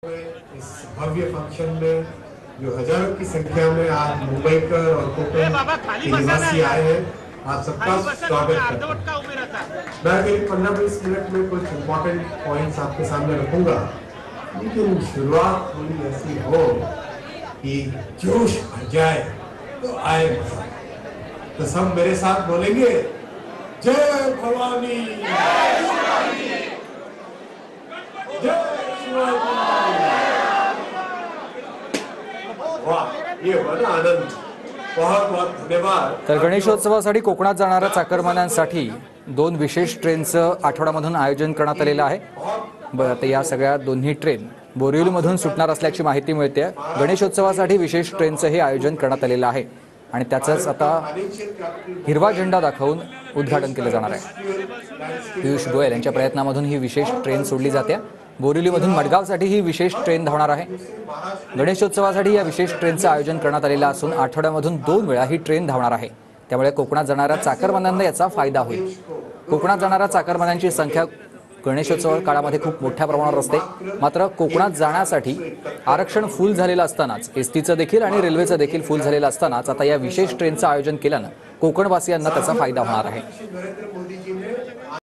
इस भव्य फंक्शन में जो हजारों की संख्या में आज मुंबईकर और कोकण के निवासी आए हैं, आप सबका स्वागत करता हूं। मैं करीब 15-20 मिनट में कुछ इम्पोर्टेंट पॉइंट्स आपके सामने रखूंगा, लेकिन शुरुआत थोड़ी ऐसी हो कि जोश भर जाए तो आए मजा। तो सब मेरे साथ बोलेंगे, जय भवानी, जय शिवाजी। ये बड़ा आनंद, बहुत बहुत धन्यवाद। तर गणेशोत्सवासाठी कोकणात जाणाऱ्या चाकरमान्यांसाठी 2 विशेष ट्रेनचं आठवड्यामधून आयोजन करण्यात आलेलं आहे। आता या सगळ्या दोन्ही ट्रेन बोरिवलीमधून सुटणार असल्याची माहिती मिळते। गणेशोत्सवासाठी विशेष ट्रेनचं हे आयोजन करण्यात आलेलं आहे आणि त्याचंच आता हिरवा झेंडा दाखवून उद्घाटन केलं जाणार आहे। पियुष गोयल यांच्या प्रयत्नामधून ही विशेष ट्रेन सोडली जाते। बोरिवलीमधून मडगावसाठी ही विशेष ट्रेन धावणार आहे। गणेशोत्सवासाठी या विशेष ट्रेनचं आयोजन करण्यात आलेलं असून आठवड्यामधून 2 वेळा ही ट्रेन धावणार आहे। त्यामुळे कोकणात जाणाऱ्या चाकरमान्यांना याचा फायदा होईल। कोकणात जाणाऱ्या चाकरमान्यांची संख्या गणेशोत्सव काळामध्ये खूप मोठ्या प्रमाणावर असते, मात्र कोकणात जाण्यासाठी आरक्षण फुल झालेलं असतानाच एसटीचं देखील आणि रेल्वेचं देखील फुल झालेलं असतानाच आता या विशेष ट्रेनचं आयोजन केल्यानं कोकणवासियांना त्याचा फायदा होणार आहे।